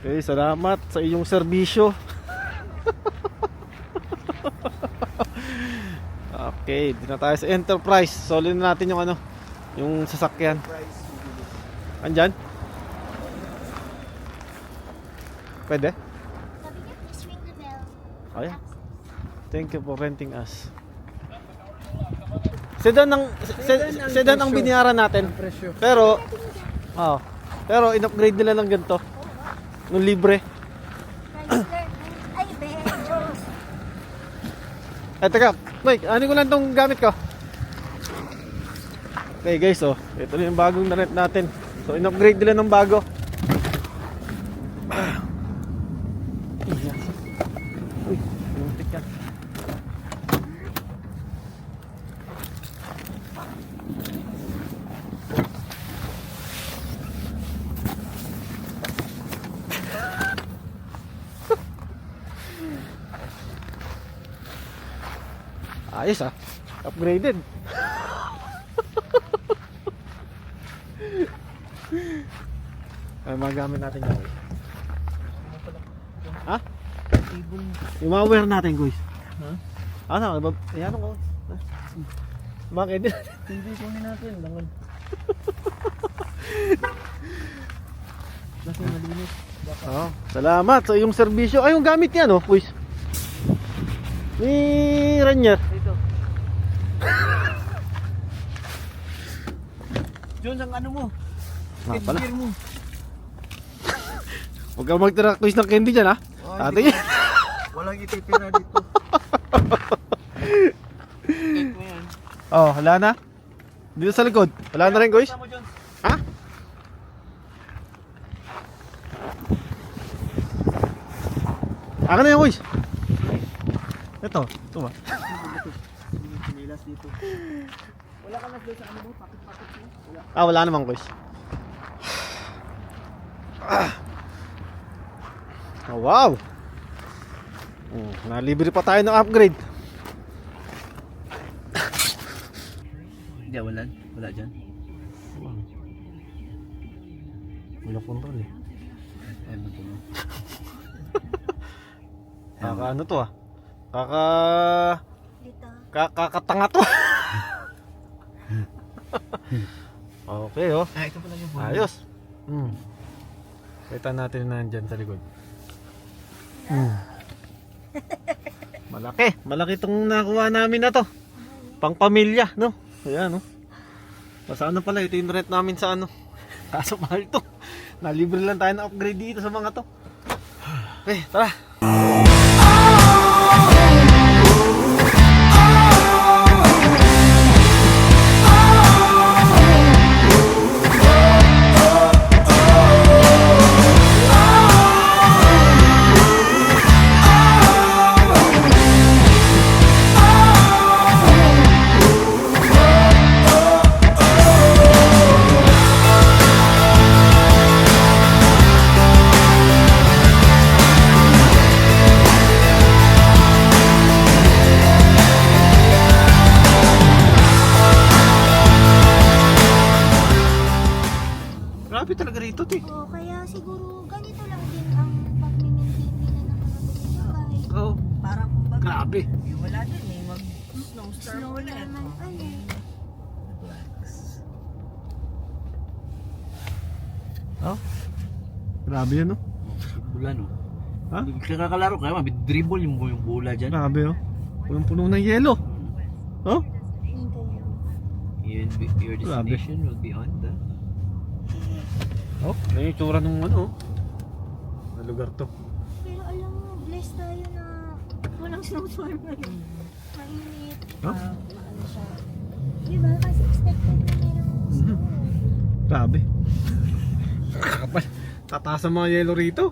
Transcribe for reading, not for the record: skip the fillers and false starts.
Okay, salamat sa iyong serbisyo. Okay, dito na tayo sa Enterprise. Solid na natin yung ano, yung sasakyan. Andyan? Pwede? Sabi niya, please ring the bell. Oh, yeah. Thank you for renting us. Sedan ang binayaran natin. Pero in-upgrade nila ng ganito. Nung libre. Chrysler. Ay, Benjos. Ay, teka. Mike, ano ko lang tong gamit ko. Okay guys, oh. Ito na yung bagong na-rent natin. So, in-upgrade nila ng bago. Uy, muntik yan. Ayos ah. Upgraded. Ay, mga gamit natin guys. Ha? Yung mga wear natin guys. Ha? Ano? Ayan ako. Bakit? Hindi kunin natin. Langan. Nasa malinis. Oh, salamat sa iyong serbisyo. Ay, yung gamit niya no, guys. Ni Rainier. Ito. Diyon ang ano mo. Ah, pala. Headgear mo. Huwag kang magtira-twist ng candy dyan ha. Ate. Walang ititira dito. Cake mo yan. Oh, wala na. Dito sa likod. Wala na rin guys. Kasama mo dyan. Ha? Akin na yan guys. Ito ba? Sinilas dito. Wala ka na doon sa ano mo? Pakit-pakit mo? Wala. Ah, wala naman guys. Oh, wow. Nalibre pa tayo ng upgrade. Hindi, wala. Wala dyan. Wala control eh. Ay, matulog. Kaka ano to ah? Dito. Kakatanga to. Okay oh. Ah, ito pala yung phone. Ayos. Kita natin na nandyan sa likod. Malaki itong nakuha namin na to. Pang pamilya, no? Ayan, no? Basta ano pala, ito yung rent namin sa ano. Kaso mahal to. Nalibre lang tayo na upgrade dito sa mga to. Okay, tara. Grabe talaga rito, te. Oo, kaya siguro ganito lang din ang pag-maintain nila ng mga ganito bahay. Oo. Parang kumbaga. Grabe. Yung wala din eh. Mag-snowstorm Slow ulit. naman pala. Oh. Grabe yan, no? Bula no. Ha? Kakalaro kaya mabidribble yung bola dyan. Grabe, oh. Punong-puno ng yelo. Oh? Your destination will be on the... Oh, yan yung tsura nung ano, na lugar to. Pero alam mo, blessed tayo na walang snowstorm ngayon. Mainit. Oh? Maano siya. Diba? Kasi expected na merong snow. Grabe. Kakapal. Tataas ang mga yelo rito.